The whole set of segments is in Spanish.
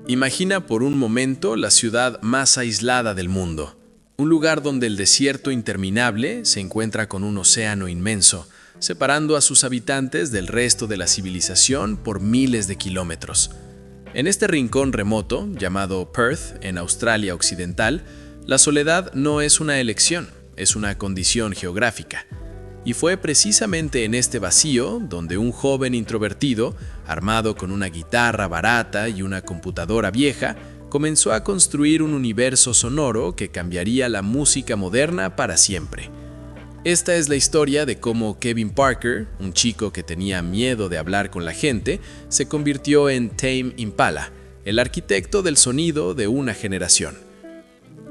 Imagina por un momento la ciudad más aislada del mundo, un lugar donde el desierto interminable se encuentra con un océano inmenso, separando a sus habitantes del resto de la civilización por miles de kilómetros. En este rincón remoto, llamado Perth, en Australia Occidental, la soledad no es una elección, es una condición geográfica. Y fue precisamente en este vacío donde un joven introvertido, armado con una guitarra barata y una computadora vieja, comenzó a construir un universo sonoro que cambiaría la música moderna para siempre. Esta es la historia de cómo Kevin Parker, un chico que tenía miedo de hablar con la gente, se convirtió en Tame Impala, el arquitecto del sonido de una generación.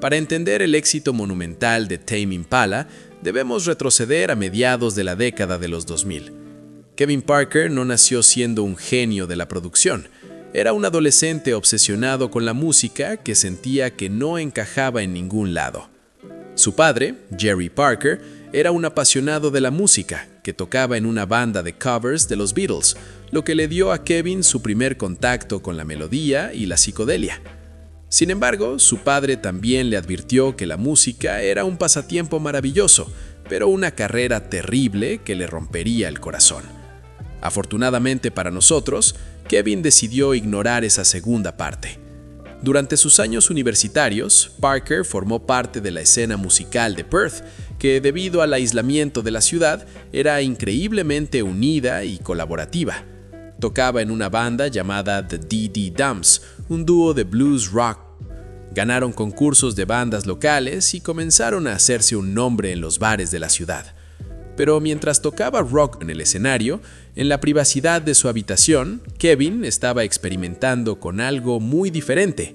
Para entender el éxito monumental de Tame Impala, debemos retroceder a mediados de la década de los 2000. Kevin Parker no nació siendo un genio de la producción. Era un adolescente obsesionado con la música que sentía que no encajaba en ningún lado. Su padre, Jerry Parker, era un apasionado de la música, que tocaba en una banda de covers de los Beatles, lo que le dio a Kevin su primer contacto con la melodía y la psicodelia. Sin embargo, su padre también le advirtió que la música era un pasatiempo maravilloso, pero una carrera terrible que le rompería el corazón. Afortunadamente para nosotros, Kevin decidió ignorar esa segunda parte. Durante sus años universitarios, Parker formó parte de la escena musical de Perth, que debido al aislamiento de la ciudad, era increíblemente unida y colaborativa. Tocaba en una banda llamada The D.D. Dumps, un dúo de blues rock. Ganaron concursos de bandas locales y comenzaron a hacerse un nombre en los bares de la ciudad. Pero mientras tocaba rock en el escenario, en la privacidad de su habitación, Kevin estaba experimentando con algo muy diferente.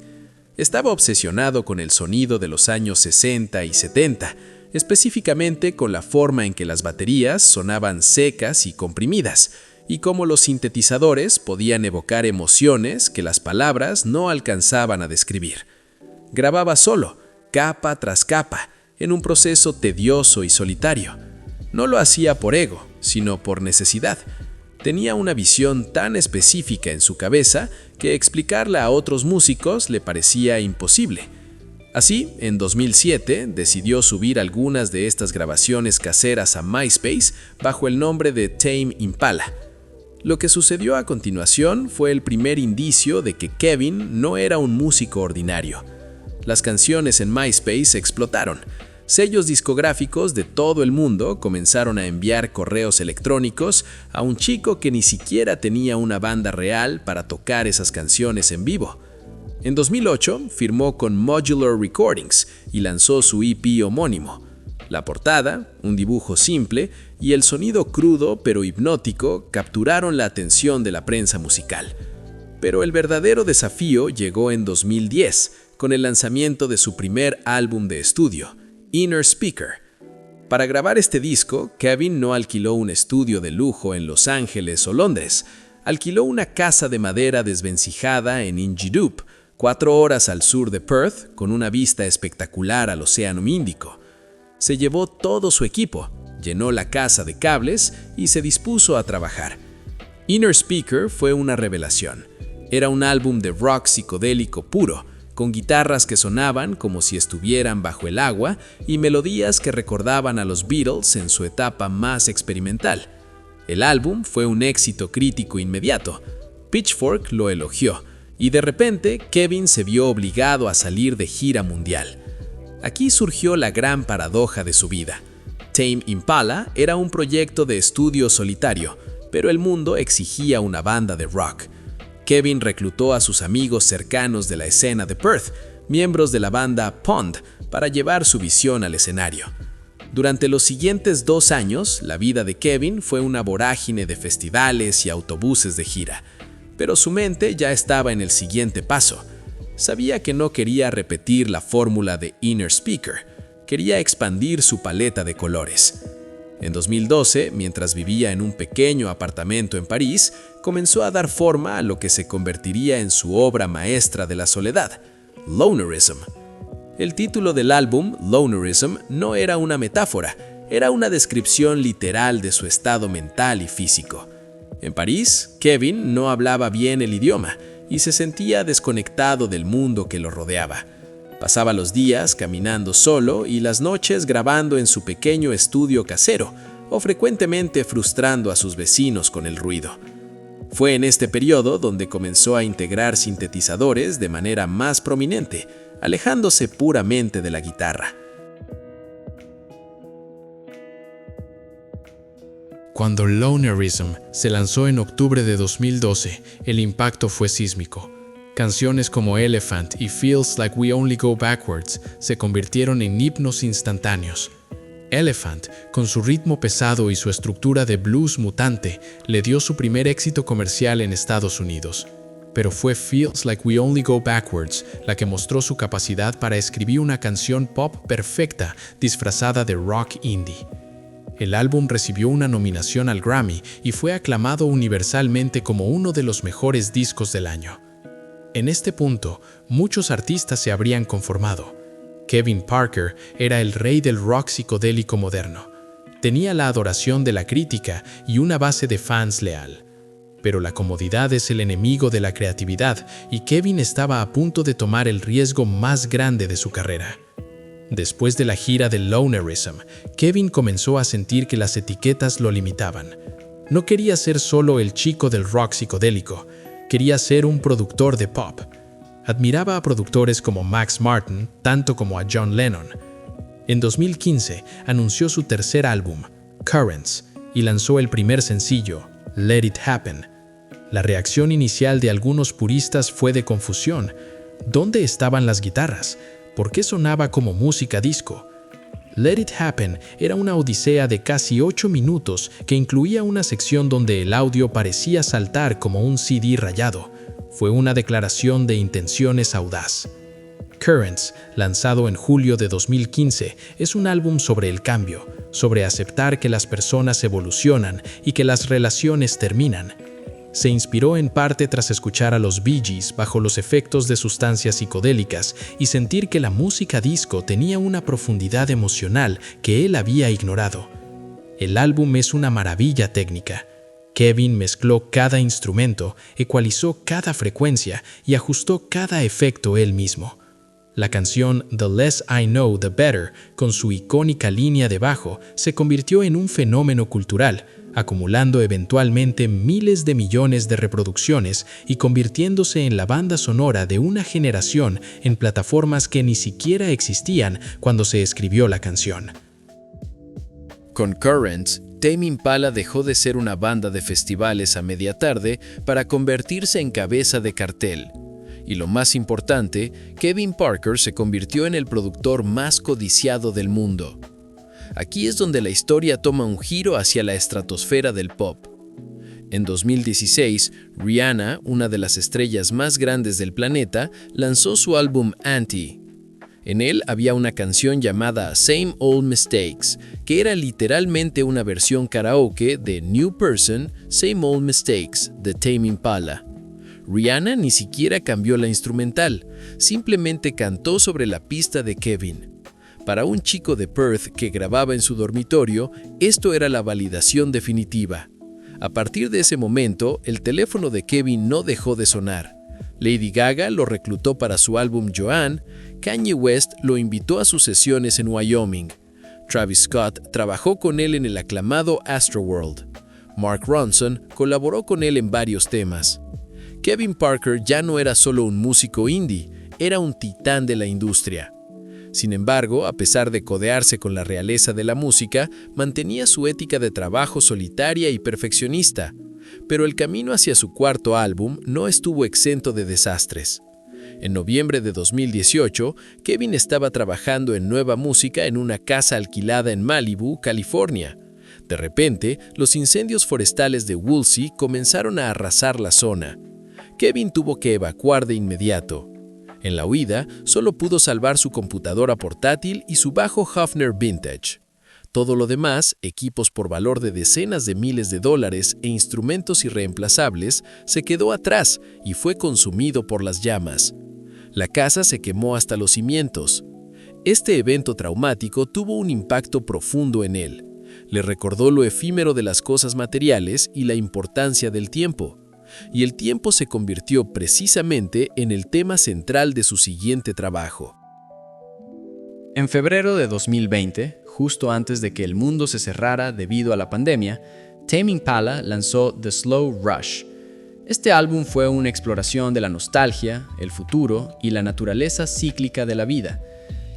Estaba obsesionado con el sonido de los años 60 y 70, específicamente con la forma en que las baterías sonaban secas y comprimidas, y cómo los sintetizadores podían evocar emociones que las palabras no alcanzaban a describir. Grababa solo, capa tras capa, en un proceso tedioso y solitario. No lo hacía por ego, sino por necesidad. Tenía una visión tan específica en su cabeza que explicarla a otros músicos le parecía imposible. Así, en 2007, decidió subir algunas de estas grabaciones caseras a MySpace bajo el nombre de Tame Impala. Lo que sucedió a continuación fue el primer indicio de que Kevin no era un músico ordinario. Las canciones en MySpace explotaron. Sellos discográficos de todo el mundo comenzaron a enviar correos electrónicos a un chico que ni siquiera tenía una banda real para tocar esas canciones en vivo. En 2008 firmó con Modular Recordings y lanzó su EP homónimo. La portada, un dibujo simple y el sonido crudo pero hipnótico capturaron la atención de la prensa musical. Pero el verdadero desafío llegó en 2010, con el lanzamiento de su primer álbum de estudio, Inner Speaker. Para grabar este disco, Kevin no alquiló un estudio de lujo en Los Ángeles o Londres, alquiló una casa de madera desvencijada en Injidhoop, 4 horas al sur de Perth, con una vista espectacular al Océano Índico. Se llevó todo su equipo, llenó la casa de cables y se dispuso a trabajar. Inner Speaker fue una revelación. Era un álbum de rock psicodélico puro, con guitarras que sonaban como si estuvieran bajo el agua y melodías que recordaban a los Beatles en su etapa más experimental. El álbum fue un éxito crítico inmediato. Pitchfork lo elogió, y de repente Kevin se vio obligado a salir de gira mundial. Aquí surgió la gran paradoja de su vida. Tame Impala era un proyecto de estudio solitario, pero el mundo exigía una banda de rock. Kevin reclutó a sus amigos cercanos de la escena de Perth, miembros de la banda Pond, para llevar su visión al escenario. Durante los siguientes 2 años, la vida de Kevin fue una vorágine de festivales y autobuses de gira, pero su mente ya estaba en el siguiente paso. Sabía que no quería repetir la fórmula de Inner Speaker, quería expandir su paleta de colores. En 2012, mientras vivía en un pequeño apartamento en París, comenzó a dar forma a lo que se convertiría en su obra maestra de la soledad, Lonerism. El título del álbum, Lonerism, no era una metáfora, era una descripción literal de su estado mental y físico. En París, Kevin no hablaba bien el idioma y se sentía desconectado del mundo que lo rodeaba. Pasaba los días caminando solo y las noches grabando en su pequeño estudio casero, o frecuentemente frustrando a sus vecinos con el ruido. Fue en este periodo donde comenzó a integrar sintetizadores de manera más prominente, alejándose puramente de la guitarra. Cuando Lonerism se lanzó en octubre de 2012, el impacto fue sísmico. Canciones como Elephant y Feels Like We Only Go Backwards se convirtieron en himnos instantáneos. Elephant, con su ritmo pesado y su estructura de blues mutante, le dio su primer éxito comercial en Estados Unidos. Pero fue Feels Like We Only Go Backwards la que mostró su capacidad para escribir una canción pop perfecta disfrazada de rock indie. El álbum recibió una nominación al Grammy y fue aclamado universalmente como uno de los mejores discos del año. En este punto, muchos artistas se habrían conformado. Kevin Parker era el rey del rock psicodélico moderno. Tenía la adoración de la crítica y una base de fans leal. Pero la comodidad es el enemigo de la creatividad y Kevin estaba a punto de tomar el riesgo más grande de su carrera. Después de la gira de Lonerism, Kevin comenzó a sentir que las etiquetas lo limitaban. No quería ser solo el chico del rock psicodélico, quería ser un productor de pop. Admiraba a productores como Max Martin, tanto como a John Lennon. En 2015 anunció su tercer álbum, Currents, y lanzó el primer sencillo, Let It Happen. La reacción inicial de algunos puristas fue de confusión. ¿Dónde estaban las guitarras? ¿Por qué sonaba como música disco? Let It Happen era una odisea de casi 8 minutos que incluía una sección donde el audio parecía saltar como un CD rayado. Fue una declaración de intenciones audaz. Currents, lanzado en julio de 2015, es un álbum sobre el cambio, sobre aceptar que las personas evolucionan y que las relaciones terminan. Se inspiró en parte tras escuchar a los Bee Gees bajo los efectos de sustancias psicodélicas y sentir que la música disco tenía una profundidad emocional que él había ignorado. El álbum es una maravilla técnica. Kevin mezcló cada instrumento, ecualizó cada frecuencia y ajustó cada efecto él mismo. La canción The Less I Know, The Better, con su icónica línea de bajo, se convirtió en un fenómeno cultural, acumulando eventualmente miles de millones de reproducciones y convirtiéndose en la banda sonora de una generación en plataformas que ni siquiera existían cuando se escribió la canción. Con Currents, Tame Impala dejó de ser una banda de festivales a media tarde para convertirse en cabeza de cartel. Y lo más importante, Kevin Parker se convirtió en el productor más codiciado del mundo. Aquí es donde la historia toma un giro hacia la estratosfera del pop. En 2016, Rihanna, una de las estrellas más grandes del planeta, lanzó su álbum Anti. En él había una canción llamada Same Old Mistakes, que era literalmente una versión karaoke de New Person, Same Old Mistakes, de Tame Impala. Rihanna ni siquiera cambió la instrumental, simplemente cantó sobre la pista de Kevin. Para un chico de Perth que grababa en su dormitorio, esto era la validación definitiva. A partir de ese momento, el teléfono de Kevin no dejó de sonar. Lady Gaga lo reclutó para su álbum Joanne, Kanye West lo invitó a sus sesiones en Wyoming. Travis Scott trabajó con él en el aclamado Astroworld. Mark Ronson colaboró con él en varios temas. Kevin Parker ya no era solo un músico indie, era un titán de la industria. Sin embargo, a pesar de codearse con la realeza de la música, mantenía su ética de trabajo solitaria y perfeccionista. Pero el camino hacia su cuarto álbum no estuvo exento de desastres. En noviembre de 2018, Kevin estaba trabajando en nueva música en una casa alquilada en Malibu, California. De repente, los incendios forestales de Woolsey comenzaron a arrasar la zona. Kevin tuvo que evacuar de inmediato. En la huida, solo pudo salvar su computadora portátil y su bajo Hofner Vintage. Todo lo demás, equipos por valor de decenas de miles de dólares e instrumentos irreemplazables, se quedó atrás y fue consumido por las llamas. La casa se quemó hasta los cimientos. Este evento traumático tuvo un impacto profundo en él. Le recordó lo efímero de las cosas materiales y la importancia del tiempo. y el tiempo se convirtió precisamente en el tema central de su siguiente trabajo. En febrero de 2020, justo antes de que el mundo se cerrara debido a la pandemia, Tame Impala lanzó The Slow Rush. Este álbum fue una exploración de la nostalgia, el futuro y la naturaleza cíclica de la vida.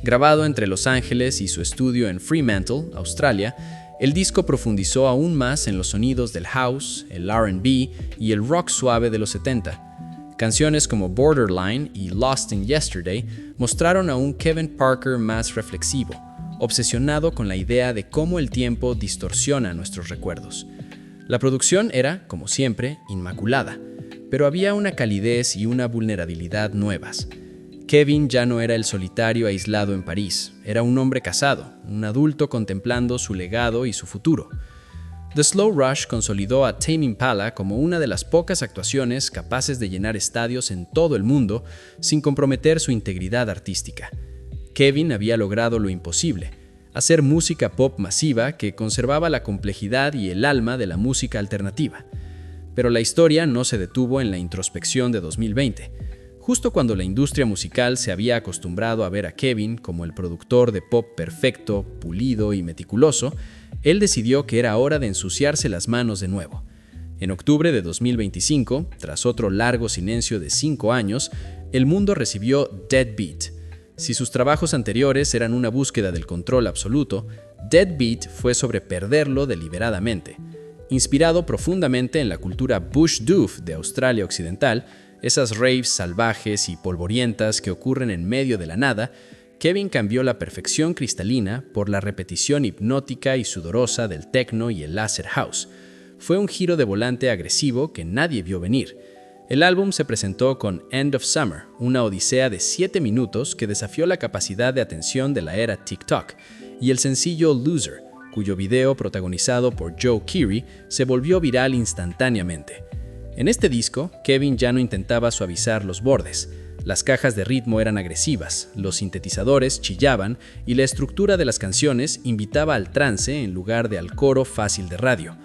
Grabado entre Los Ángeles y su estudio en Fremantle, Australia, el disco profundizó aún más en los sonidos del house, el R&B y el rock suave de los 70. Canciones como Borderline y Lost in Yesterday mostraron a un Kevin Parker más reflexivo, obsesionado con la idea de cómo el tiempo distorsiona nuestros recuerdos. La producción era, como siempre, inmaculada, pero había una calidez y una vulnerabilidad nuevas. Kevin ya no era el solitario aislado en París, era un hombre casado, un adulto contemplando su legado y su futuro. The Slow Rush consolidó a Tame Impala como una de las pocas actuaciones capaces de llenar estadios en todo el mundo sin comprometer su integridad artística. Kevin había logrado lo imposible, hacer música pop masiva que conservaba la complejidad y el alma de la música alternativa. Pero la historia no se detuvo en la introspección de 2020. Justo cuando la industria musical se había acostumbrado a ver a Kevin como el productor de pop perfecto, pulido y meticuloso, él decidió que era hora de ensuciarse las manos de nuevo. En octubre de 2025, tras otro largo silencio de 5 años, el mundo recibió Dead Beat. Si sus trabajos anteriores eran una búsqueda del control absoluto, Dead Beat fue sobre perderlo deliberadamente. Inspirado profundamente en la cultura Bush Doof de Australia Occidental, esas raves salvajes y polvorientas que ocurren en medio de la nada, Kevin cambió la perfección cristalina por la repetición hipnótica y sudorosa del techno y el acid house. Fue un giro de volante agresivo que nadie vio venir. El álbum se presentó con End of Summer, una odisea de 7 minutos que desafió la capacidad de atención de la era TikTok, y el sencillo Loser, cuyo video protagonizado por Joe Keery se volvió viral instantáneamente. En este disco, Kevin ya no intentaba suavizar los bordes. Las cajas de ritmo eran agresivas, los sintetizadores chillaban y la estructura de las canciones invitaba al trance en lugar de al coro fácil de radio.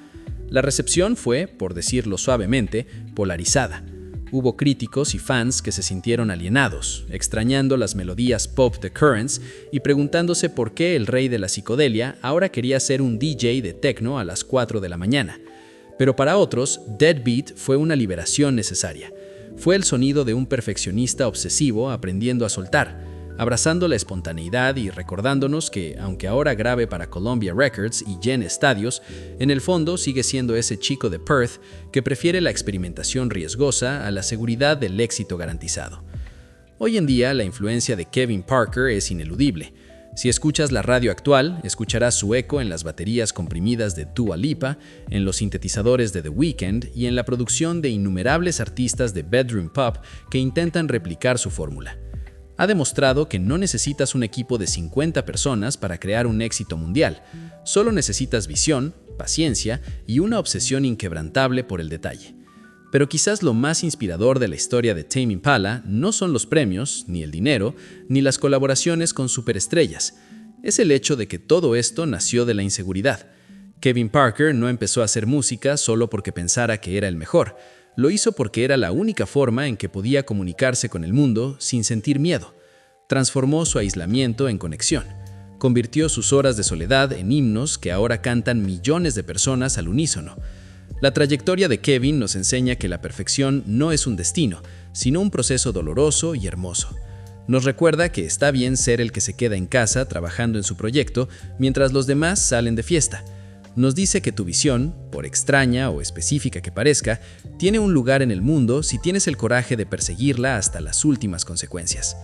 La recepción fue, por decirlo suavemente, polarizada. Hubo críticos y fans que se sintieron alienados, extrañando las melodías pop de Currents y preguntándose por qué el rey de la psicodelia ahora quería ser un DJ de techno a las 4 de la mañana. Pero para otros, Dead Beat fue una liberación necesaria. Fue el sonido de un perfeccionista obsesivo aprendiendo a soltar, abrazando la espontaneidad y recordándonos que, aunque ahora grabe para Columbia Records y llene estadios, en el fondo sigue siendo ese chico de Perth que prefiere la experimentación riesgosa a la seguridad del éxito garantizado. Hoy en día, la influencia de Kevin Parker es ineludible. Si escuchas la radio actual, escucharás su eco en las baterías comprimidas de Dua Lipa, en los sintetizadores de The Weeknd y en la producción de innumerables artistas de bedroom pop que intentan replicar su fórmula. Ha demostrado que no necesitas un equipo de 50 personas para crear un éxito mundial. Solo necesitas visión, paciencia y una obsesión inquebrantable por el detalle. Pero quizás lo más inspirador de la historia de Tame Impala no son los premios, ni el dinero, ni las colaboraciones con superestrellas. Es el hecho de que todo esto nació de la inseguridad. Kevin Parker no empezó a hacer música solo porque pensara que era el mejor. Lo hizo porque era la única forma en que podía comunicarse con el mundo sin sentir miedo. Transformó su aislamiento en conexión. Convirtió sus horas de soledad en himnos que ahora cantan millones de personas al unísono. La trayectoria de Kevin nos enseña que la perfección no es un destino, sino un proceso doloroso y hermoso. Nos recuerda que está bien ser el que se queda en casa trabajando en su proyecto mientras los demás salen de fiesta. Nos dice que tu visión, por extraña o específica que parezca, tiene un lugar en el mundo si tienes el coraje de perseguirla hasta las últimas consecuencias.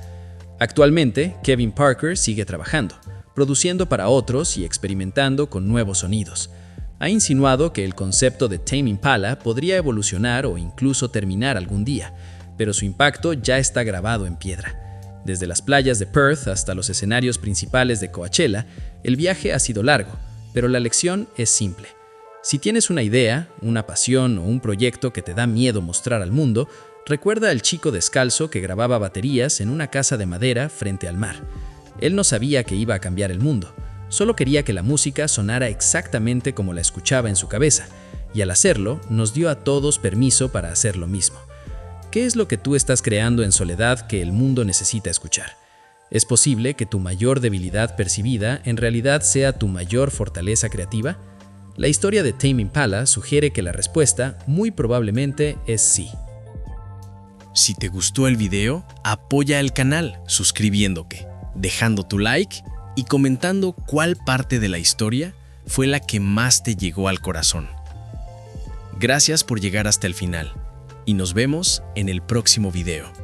Actualmente, Kevin Parker sigue trabajando, produciendo para otros y experimentando con nuevos sonidos. Ha insinuado que el concepto de Tame Impala podría evolucionar o incluso terminar algún día, pero su impacto ya está grabado en piedra. Desde las playas de Perth hasta los escenarios principales de Coachella, el viaje ha sido largo, pero la lección es simple. Si tienes una idea, una pasión o un proyecto que te da miedo mostrar al mundo, recuerda al chico descalzo que grababa baterías en una casa de madera frente al mar. Él no sabía que iba a cambiar el mundo. Solo quería que la música sonara exactamente como la escuchaba en su cabeza, y al hacerlo, nos dio a todos permiso para hacer lo mismo. ¿Qué es lo que tú estás creando en soledad que el mundo necesita escuchar? ¿Es posible que tu mayor debilidad percibida en realidad sea tu mayor fortaleza creativa? La historia de Tame Impala sugiere que la respuesta muy probablemente es sí. Si te gustó el video, apoya el canal suscribiéndote, dejando tu like y comentando cuál parte de la historia fue la que más te llegó al corazón. Gracias por llegar hasta el final y nos vemos en el próximo video.